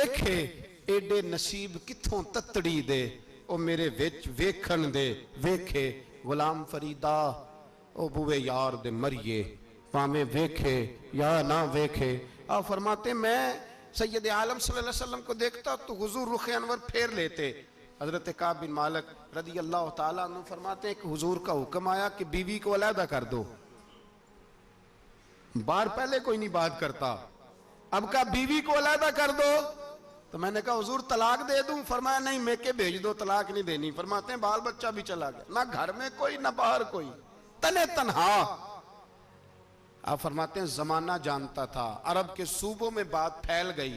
वेखे एडे नसीब किथों ततड़ी दे, ओ मेरे विच वेखण दे वेखे गुलाम फरीदा, ओ बुए यार दे मरिए भावें वेखे या ना वेखे। आप फरमाते मैं सैयद आलम सल्लल्लाहु अलैहि वसल्लम को देखता तो हुजूर रुख अनवर फेर लेते। हजरत काब बिन मालिक रदी अल्लाह ताला अन्हु फरमाते कि हुजूर का हुक्म आया कि बीवी को अलहदा कर दो। बार पहले कोई नहीं बात करता, अब का बीवी को अलहदा कर दो। तो मैंने कहा हुजूर तलाक दे दूं? फरमाया नहीं, मेके भेज दो, तलाक नहीं देनी। फरमाते हैं बाल बच्चा भी चला गया, ना घर में कोई ना बाहर कोई, तने तन्हा। आप फरमाते हैं जमाना जानता था, अरब के सूबों में बात फैल गई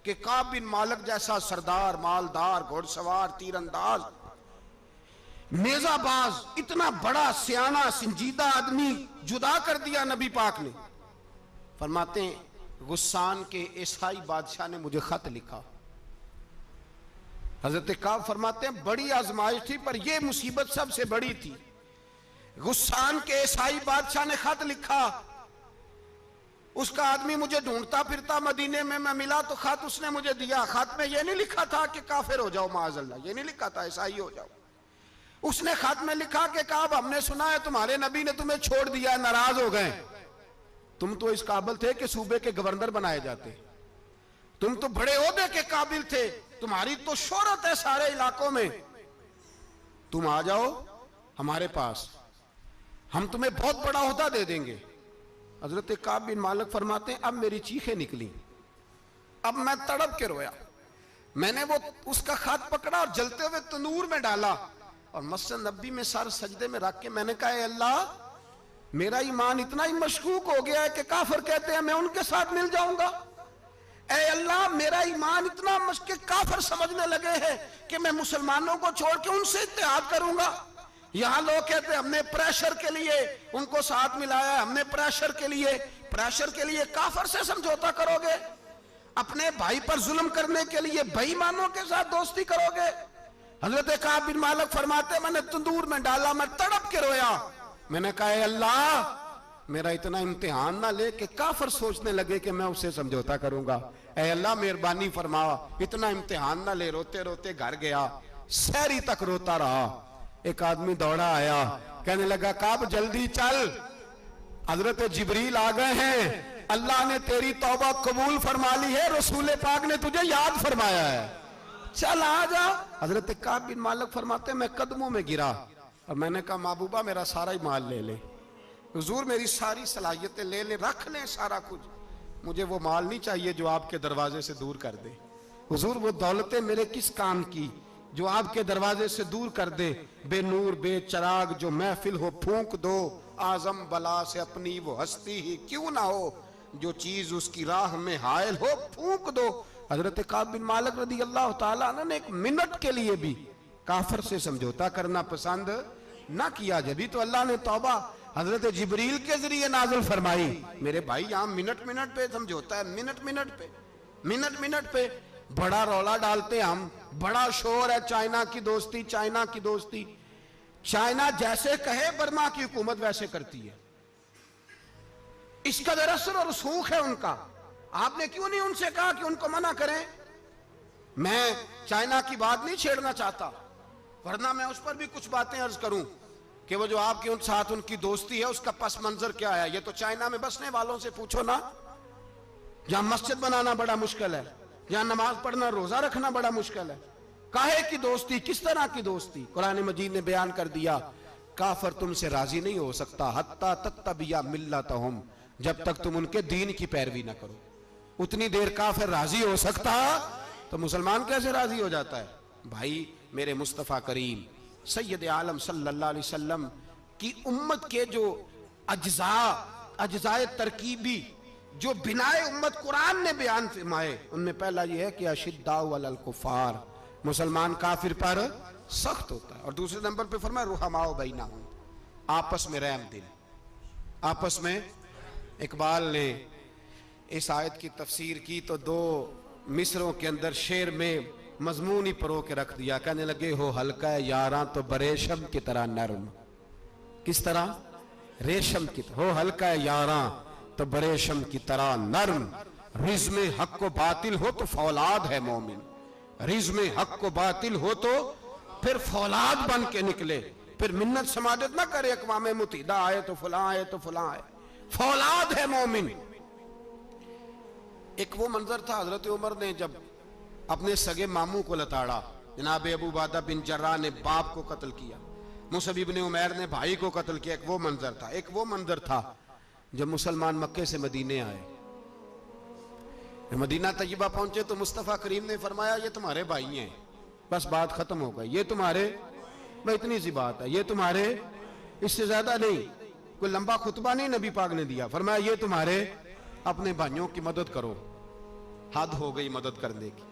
कि काब बिन मालिक जैसा सरदार, मालदार, घुड़सवार, तीरंदाज, नेजाबाज, इतना बड़ा सियाना संजीदा आदमी जुदा कर दिया नबी पाक ने। फरमाते हैं गुस्सान के ईसाई बादशाह ने मुझे खत लिखा। हजरत काब फरमाते हैं बड़ी आजमाइश थी, पर यह मुसीबत सबसे बड़ी थी। गुस्सान के ईसाई बादशाह ने खत लिखा, उसका आदमी मुझे ढूंढता फिरता मदीने में, मैं मिला तो खत उसने मुझे दिया। खत में यह नहीं लिखा था कि काफिर हो जाओ माअज़ल्लाह, यह नहीं लिखा था ईसाई हो जाओ। उसने खत में लिखा कि काब हमने सुना है तुम्हारे नबी ने तुम्हें छोड़ दिया, नाराज हो गए। तुम तो इस काबिल थे कि सूबे के गवर्नर बनाए जाते, तुम तो बड़े ओहदे के काबिल थे, तुम्हारी तो शोहरत है सारे इलाकों में, तुम आ जाओ हमारे पास, हम तुम्हें बहुत बड़ा ओहदा दे देंगे। हजरत काब बिन मालिक फरमाते हैं अब मेरी चीखें निकली, अब मैं तड़प के रोया। मैंने वो उसका खत पकड़ा और जलते हुए तंदूर में डाला और मस्जिद नबी में सर सजदे में रख के मैंने कहा अल्लाह, मेरा ईमान इतना ही मशकूक हो गया है कि काफिर कहते हैं मैं उनके साथ मिल जाऊंगा। ऐ अल्लाह, मेरा ईमान इतना मशकूक, काफिर समझने लगे हैं कि मैं मुसलमानों को छोड़ के उनसे इत्तेहाद करूंगा। यहां लोग कहते हैं हमने प्रेशर के लिए उनको साथ मिलाया, हमने प्रेशर के लिए काफिर से समझौता करोगे, अपने भाई पर जुल्म करने के लिए बेईमानों के साथ दोस्ती करोगे। हजरत काब बिन मालिक फरमाते मैंने तंदूर में डाला, मैं तड़प के रोया। मैंने कहा अल्लाह, मेरा इतना इम्तिहान ना ले कि काफिर सोचने लगे कि मैं उससे समझौता करूंगा। ऐ अल्लाह मेहरबानी फरमा, इतना इम्तिहान ना ले। रोते रोते घर गया, सहरी तक रोता रहा। एक आदमी दौड़ा आया, कहने लगा काब जल्दी चल, हजरत जिब्रील आ गए हैं, अल्लाह ने तेरी तौबा कबूल फरमा ली है, रसूल पाक ने तुझे याद फरमाया है, चल आ जा। हजरत काब बिन मालिक फरमाते मैं कदमों में गिरा और मैंने कहा महबूबा मेरा सारा ही माल ले ले, हुजूर मेरी सारी सलाहियतें ले ले, रख ले सारा कुछ, मुझे वो माल नहीं चाहिए जो आपके दरवाजे से दूर कर दे। हुजूर वो दौलतें मेरे किस काम की जो आपके दरवाजे से दूर कर दे। बेनूर बेचराग जो महफिल हो फूंक दो, आजम बला से अपनी वो हस्ती ही क्यों ना हो, जो चीज उसकी राह में हायल हो फूंक दो। हजरत काब बिन मालिक रदी अल्लाह ताला अन्हु ने एक मिनट के लिए भी काफिर से समझौता करना पसंद ना किया। जब तो अल्लाह ने तौबा हजरत जिब्रील के जरिए नाज़िल फरमाई। मेरे भाई यहाँ मिनट मिनट पे समझौता है, मिनट मिनट पे बड़ा रौला डालते हम, बड़ा शोर है चाइना की दोस्ती, चाइना की दोस्ती। चाइना जैसे कहे बर्मा की हुकूमत वैसे करती है, इसका असर और रसूख है उनका। आपने क्यों नहीं उनसे कहा कि उनको मना करें? मैं चाइना की बात नहीं छेड़ना चाहता, वरना मैं उस पर भी कुछ बातें अर्ज करूं कि वो जो आपके उन साथ उनकी दोस्ती है उसका पस मंजर क्या है। ये तो चाइना में बसने वालों से पूछो ना, जहां मस्जिद बनाना बड़ा मुश्किल है, जहां नमाज पढ़ना रोजा रखना बड़ा मुश्किल है। काहे की दोस्ती, किस तरह की दोस्ती? कुरान मजीद ने बयान कर दिया काफिर तुमसे राजी नहीं हो सकता हत्ता तत्तबिया मिल्लतहुम, जब तक तुम उनके दीन की पैरवी ना करो। उतनी देर काफिर राजी हो सकता तो मुसलमान कैसे राजी हो जाता है? भाई मेरे मुस्तफ़ा करीम सैयद आलम सल्लल्लाहु अलैहि वसल्लम की उम्मत के जो अज्जाए तरकीबी जो बिनाए उम्मत कुरान ने बयान फरमाए, उनमें पहला यह है कि अशिद्दाउ अलल कुफार, मुसलमान काफिर पर सख्त होता है। और दूसरे नंबर पे फरमाया रुहमाओ बैनहुम, आपस में रहम दिल, आपस में। इकबाल ने इस आयत की तफसीर की तो दो मिसरों के अंदर शेर में मजमून ही परो के रख दिया। कहने लगे हो हल्का यारा तो बरेशम की तरह नरम। किस तरह? रेशम की तरह। हो हल्का यारा तो बरेशम की तरह नरम, रिज्म हक को बातिल हो तो फौलाद है मोमिन, रिज्म हक को बातिल हो तो फिर फौलाद बन के निकले, फिर मिन्नत समाजत ना करे अक़वाम मुत्तहिदा आए तो फलां आए तो फलां आए, फौलाद है मोमिन। एक वो मंजर था, हजरत उमर ने जब अपने सगे मामू को लताड़ा, जनाब अबू उबादा बिन जर्राह ने बाप को कत्ल किया, मुसअब इब्न उमैर ने भाई को कत्ल किया, एक वो मंजर था। एक वो मंजर था जब मुसलमान मक्के से मदीने आए, मदीना तैयबा पहुंचे तो मुस्तफ़ा करीम ने फरमाया ये तुम्हारे भाई हैं, बस बात खत्म हो गई, ये तुम्हारे, भाई इतनी सी बात है, ये तुम्हारे, इससे ज्यादा नहीं, कोई लंबा खुतबा नहीं नबी पाक ने दिया, फरमाया ये तुम्हारे, अपने भाइयों की मदद करो। हद हो गई मदद करने की,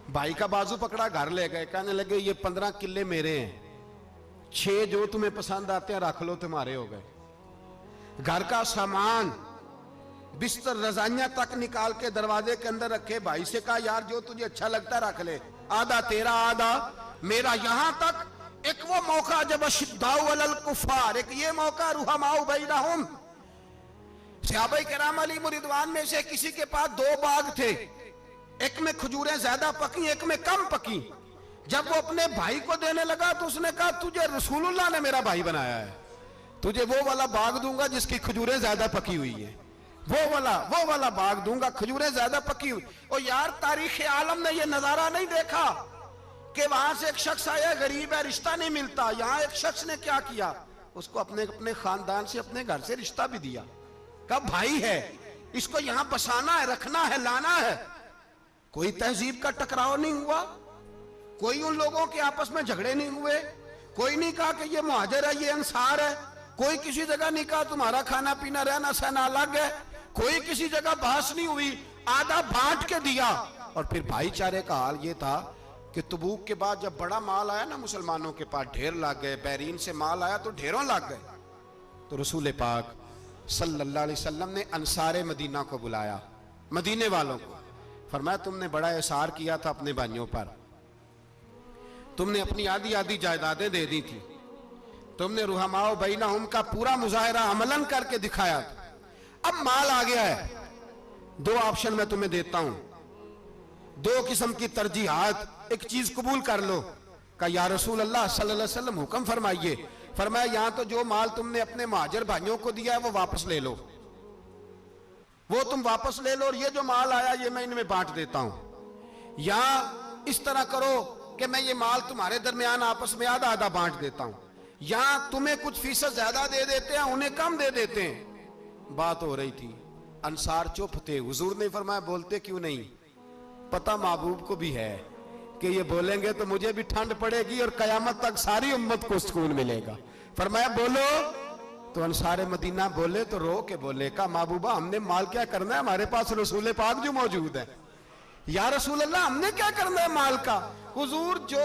भाई का बाजू पकड़ा, घर ले गए, कहने लगे ये 15 किले मेरे हैं, 6 जो तुम्हें पसंद आते हैं रख लो, तुम्हारे हो गए। घर का सामान बिस्तर रजाइयां तक निकाल के दरवाजे के अंदर रखे, भाई से कहा यार जो तुझे अच्छा लगता है रख ले, आधा तेरा आधा मेरा। यहां तक एक वो मौका जब अशिद्दाउ अलल कुफार, एक ये मौका रुहमाउ बैनहुम, सहाबाए किराम अलैहिम रिदवान में से किसी के पास 2 बाग थे, एक में खजूरें ज्यादा पकी, एक में कम पकी। जब वो अपने भाई को देने लगा तो उसने कहा तुझे रसूलुल्लाह ने मेरा भाई बनाया है, तुझे वो वाला बाग दूंगा जिसकी खजूरें ज्यादा पकी हुई है, वो वाला बाग दूंगा, खजूरें ज्यादा पकी हुई। और यार तारीख आलम ने ये नजारा नहीं देखा कि वहां से एक शख्स आया, गरीब है, रिश्ता नहीं मिलता। यहां एक शख्स ने क्या किया, उसको अपने अपने खानदान से, अपने घर से रिश्ता भी दिया, कब भाई है, इसको यहां बसाना है, रखना है, लाना है। कोई तहजीब का टकराव नहीं हुआ, कोई उन लोगों के आपस में झगड़े नहीं हुए, कोई नहीं कहा कि ये मुहाजिर है, ये अंसार है, कोई किसी जगह नहीं कहा तुम्हारा खाना पीना रहना सहना अलग है, कोई किसी जगह बहस नहीं हुई, आधा बांट के दिया। और फिर भाईचारे का हाल ये था कि तबूक के बाद जब बड़ा माल आया ना मुसलमानों के पास, ढेर लग गए, बैरीन से माल आया तो ढेरों लग गए, तो रसूल पाक सल्लल्लाहु अलैहि वसल्लम ने अंसारे मदीना को बुलाया, मदीने वालों को, फरमाया तुमने बड़ा एहसार किया था अपने भाइयों पर, तुमने अपनी आधी आधी जायदादें दे दी थी, तुमने रुहमाओ बैनहुम का पूरा मुजाहिरा अमलन करके दिखाया था, अब माल आ गया है, 2 ऑप्शन मैं तुम्हें देता हूं, 2 किस्म की तरजीहात, एक चीज कबूल कर लो। कहा या रसूल अल्लाह सल्लल्लाहु अलैहि वसल्लम हुक्म फरमाइए। फरमाया यहां तो जो माल तुमने अपने महाजिर भाइयों को दिया है वो वापस ले लो, वो तुम वापस ले लो, और ये जो माल आया ये मैं इनमें बांट देता हूं, या इस तरह करो कि मैं ये माल तुम्हारे दरमियान आपस में आधा आधा बांट देता हूं, या तुम्हें कुछ फीसद ज्यादा दे देते हैं, उन्हें कम दे देते हैं। बात हो रही थी, अंसार चुप थे, हुजूर ने फरमाया बोलते क्यों नहीं, पता महबूब को भी है कि ये बोलेंगे तो मुझे भी ठंड पड़ेगी और कयामत तक सारी उम्मत को सुकून मिलेगा। फरमाया बोलो, तो अंसारे मदीना बोले तो रो के बोले, का महबूबा हमने माल क्या करना है, हमारे पास रसूल पाक जो मौजूद है। या रसूल अल्लाह हमने क्या करना है माल का, हुजूर जो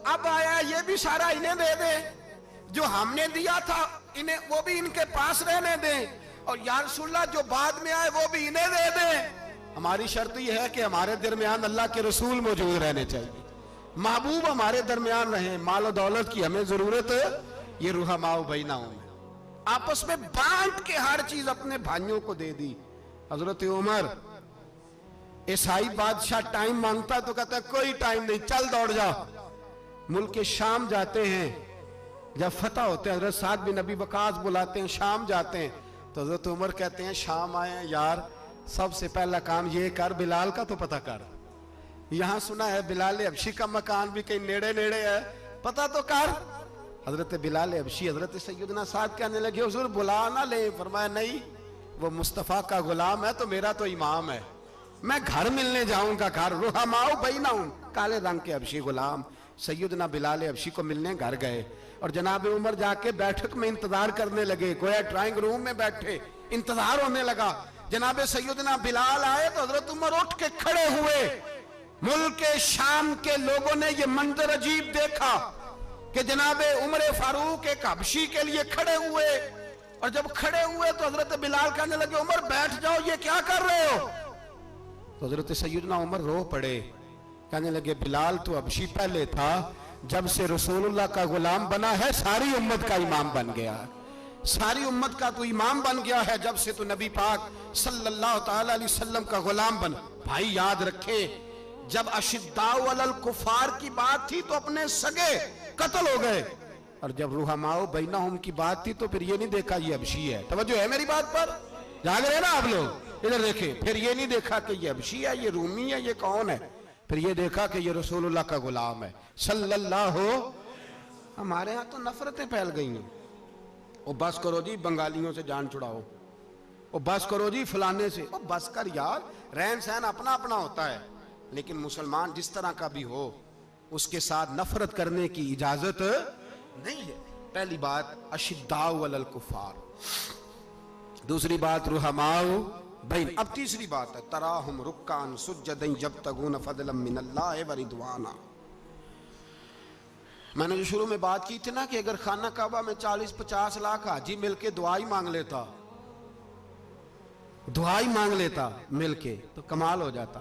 अब आया ये भी सारा इन्हें दे दे, जो हमने दिया था इन्हें वो भी इनके पास रहने दें, और या रसूलल्लाह जो बाद में आए वो भी इन्हें दे दें। हमारी शर्त यह है कि हमारे दरमियान अल्लाह के रसूल मौजूद रहने चाहिए, महबूब हमारे दरमियान रहे, माल और दौलत की हमें जरूरत है, ये रुहमाओ बैनहुम आपस में बांट के हर चीज अपने भाइयों को दे दी। हजरत उमर, ईसाई बादशाह टाइम मांगता तो कहता कोई टाइम नहीं, चल दौड़ जाओ। मुल्क के शाम जाते हैं, जब फतह होते हैं, हजरत साद बिन नबी वकास बुलाते हैं, शाम जाते हैं, तो हजरत उमर कहते हैं शाम आए यार, सबसे पहला काम ये कर, बिलाल का तो पता कर, यहां सुना है बिलाल हबशी का मकान भी कहीं नेड़े नेड़े है, पता तो कर। हजरत बिलाल हबशी हजरत सैयदना साद कहने लगे हुजूर बुला ना ले, फरमाया नहीं, वो मुस्तफा का गुलाम है तो मेरा तो इमाम है, मैं घर मिलने जाऊंगा, घर रुहमाओ बैनहुम, काले रंग के हबशी गुलाम सैयदना बिलाल हबशी को मिलने घर गए, और जनाब उमर जाके बैठक में इंतजार करने लगे, गोया ड्राइंग रूम में बैठे इंतजार होने लगा। जनाब सैयदना बिलाल आए तो हजरत उमर उठ के खड़े हुए। मुल्क शाम के लोगों ने यह मंजर अजीब देखा कि जनाब उमर फारूक एक हबशी के लिए खड़े हुए, और जब खड़े हुए तो हजरत बिलाल कहने लगे उमर बैठ जाओ, ये क्या कर रहे हो। तो हजरत सैयदना उमर रो पड़े, कहने लगे बिलाल तो हबशी पहले था, जब से रसूलुल्लाह का गुलाम बना है सारी उम्मत का इमाम बन गया, सारी उम्मत का तू इमाम बन गया है जब से तू नबी पाक सल्लल्लाहु ताला अलैहि वसल्लम का गुलाम बन। भाई याद रखे, जब अशिद्दाउ अलल कुफार की बात थी तो अपने सगे कत्ल हो गए, और जब रुहमाओ बैनहुम की बात थी तो फिर ये नहीं देखा ये हबशी है। तवज्जो है मेरी बात पर? जाग रहे ना आप लोग? इधर देखें, फिर ये नहीं देखा कि ये हबशी है, ये रूमी है, ये कौन है, फिर ये देखा कि ये रसूलुल्लाह का गुलाम है सल्लल्लाहु। हमारे यहाँ तो नफरतें फैल गई हैं। ओ बस करो जी बंगालियों से जान छुड़ाओ, ओ बस करो जी फलाने से, ओ बस कर यार, रहन सहन अपना अपना होता है, लेकिन मुसलमान जिस तरह का भी हो उसके साथ नफरत करने की इजाजत नहीं है। पहली बात अशिद्दाउ अलल कुफार, दूसरी बात रुहमाउ बैन। अब तीसरी बात है तराहुम रुक्कान सुज्जदन यब्तगून फदलन मिनल्लाहि व रिदवाना। मैंने जो शुरू में बात की थी ना कि अगर खाना काबा में 40-50 लाख हाजी मिलके दुआ ही मांग लेता, दुआ ही मांग लेता मिलके, तो कमाल हो जाता।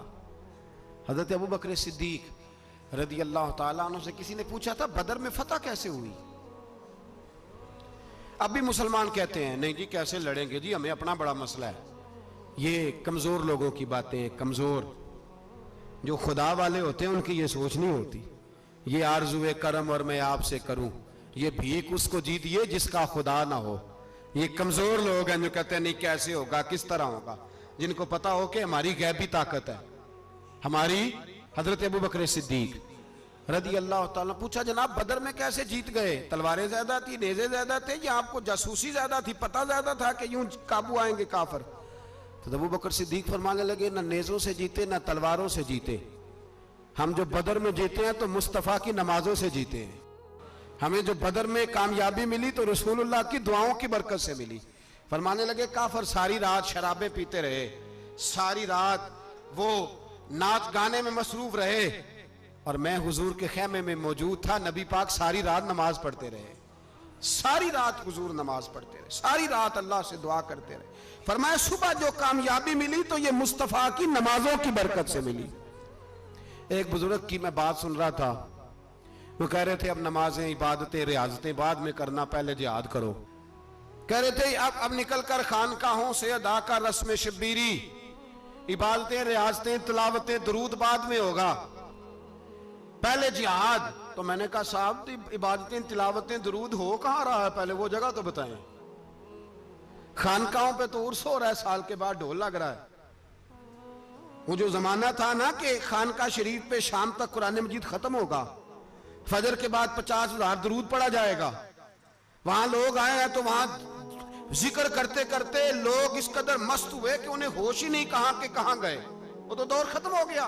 हजरत अबू बकर सिद्दीक रदी अल्लाह ताला अन्हु से किसी ने पूछा था बदर में फतह कैसे हुई। अब भी मुसलमान कहते हैं नहीं जी कैसे लड़ेंगे जी, हमें अपना बड़ा मसला है। ये कमजोर लोगों की बातें, कमजोर जो खुदा वाले होते हैं उनकी ये सोच नहीं होती। ये आरजुए करम और मैं आपसे करूं, ये भीख उसको जीतिए जिसका खुदा ना हो। ये कमजोर लोग हैं जो कहते हैं नहीं कैसे होगा, किस तरह होगा, जिनको पता हो कि हमारी गैबी ताकत है हमारी। हजरत अबू बकर सिद्दीक रदी अल्लाह ताला पूछा जनाब बदर में कैसे जीत गए, तलवारें ज्यादा थी, नेज़े ज्यादा थे, या आपको जासूसी ज्यादा थी, पता ज्यादा था कि यूं काबू आएंगे काफिर। तो अबू बकर सिद्दीक फरमाने लगे ना नेज़ों से जीते ना तलवारों से जीते, हम जो बदर में जीते हैं तो मुस्तफ़ा की नमाजों से जीते हैं। हमें जो बदर में कामयाबी मिली तो रसूलुल्लाह की दुआओं की बरकत से मिली। फरमाने लगे काफिर सारी रात शराबें पीते रहे, सारी रात वो नाच गाने में मसरूफ रहे, और मैं हुजूर के खेमे में मौजूद था, नबी पाक सारी रात नमाज पढ़ते रहे, सारी रात हुजूर नमाज पढ़ते रहे, सारी रात अल्लाह से दुआ करते रहे। फरमाया सुबह जो कामयाबी मिली तो ये मुस्तफ़ा की नमाजों की बरकत से मिली। एक बुजुर्ग की मैं बात सुन रहा था, वो कह रहे थे अब नमाजें इबादतें रियाजतें बाद में करना, पहले जिहाद करो। कह रहे थे अब निकल कर खानकाहों से अदा का रस्म शब्बीरी, इबादतें रियाजतें तिलावतें दरूद बाद में होगा, पहले जिहाद। तो मैंने कहा साहब इबादतें तिलावतें दरूद हो कहां रहा है, पहले वो जगह तो बताएं। खानकाहों पे तो उर्स हो रहा है, साल के बाद ढोल लग रहा है। वो जो जमाना था ना कि खानका शरीफ पे शाम तक कुरान मजीद खत्म होगा, फजर के बाद 50,000 दरूद पढ़ा जाएगा, वहां लोग आए हैं तो वहां जिक्र करते करते लोग इस कदर मस्त हुए कि उन्हें होश ही नहीं कहां के कहां गए। वो तो दौर खत्म हो गया।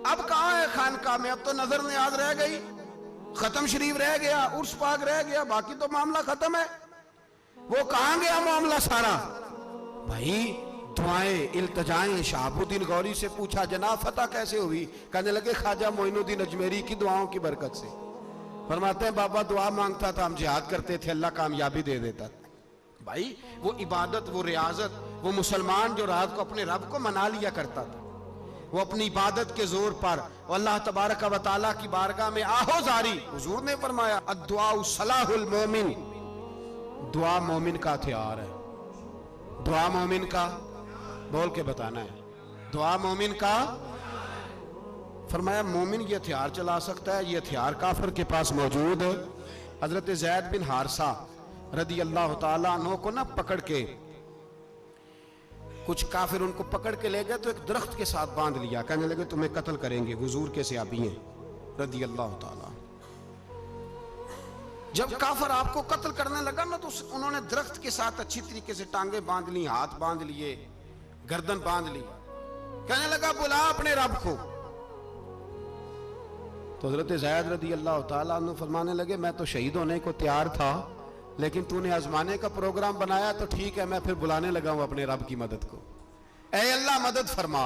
अब कहां है खानका में, अब तो नजर नियाज रह गई, खत्म शरीफ रह गया, उर्स पाक रह गया, बाकी तो मामला खत्म है। वो कहां गया मामला सारा? भाई दुआएं इल्तजाएं। शहाबुद्दीन गौरी से पूछा जनाब फतह कैसे हुई, कहने लगे ख्वाजा मोइनुद्दीन अजमेरी की दुआओं की बरकत से। फरमाते हैं बाबा दुआ मांगता था, हम जिहाद करते थे, अल्लाह कामयाबी दे देता था। भाई वो इबादत, वो रियाजत, वो मुसलमान जो रात को अपने रब को मना लिया करता था, वो अपनी इबादत के जोर पर अल्लाह तबारक व तआला की बारगाह में आहो जारी। हुजूर ने फरमाया अद्दुआ सलाहुल मोमिन, दुआ मोमिन का हथियार है। दुआ मोमिन का, बोल के बताना है, दुआ मोमिन का। फरमाया मोमिन ये हथियार चला सकता है, ये हथियार काफिर के पास मौजूद है। हजरत ज़ैद बिन हारसा रदी अल्लाह ताला अन्हु को ना पकड़ के कुछ काफिर उनको पकड़ के ले गए तो एक दरख्त के साथ बांध लिया, कहने लगे तुम्हें कत्ल करेंगे, हुजूर के सहाबी हैं रदी अल्लाह ताला। जब काफिर आपको कत्ल करने लगा ना तो उन्होंने दरख्त के साथ अच्छी तरीके से टांगे बांध ली, हाथ बांध लिए, गर्दन बांध ली, कहने लगा बुला अपने रब को। तो हजरत ज़ैद रदी अल्लाह ताला अन्हु फरमाने लगे मैं तो शहीद होने को तैयार था, लेकिन तूने आजमाने का प्रोग्राम बनाया तो ठीक है, मैं फिर बुलाने लगा हूं अपने रब की मदद को। ऐ अल्लाह मदद फरमा।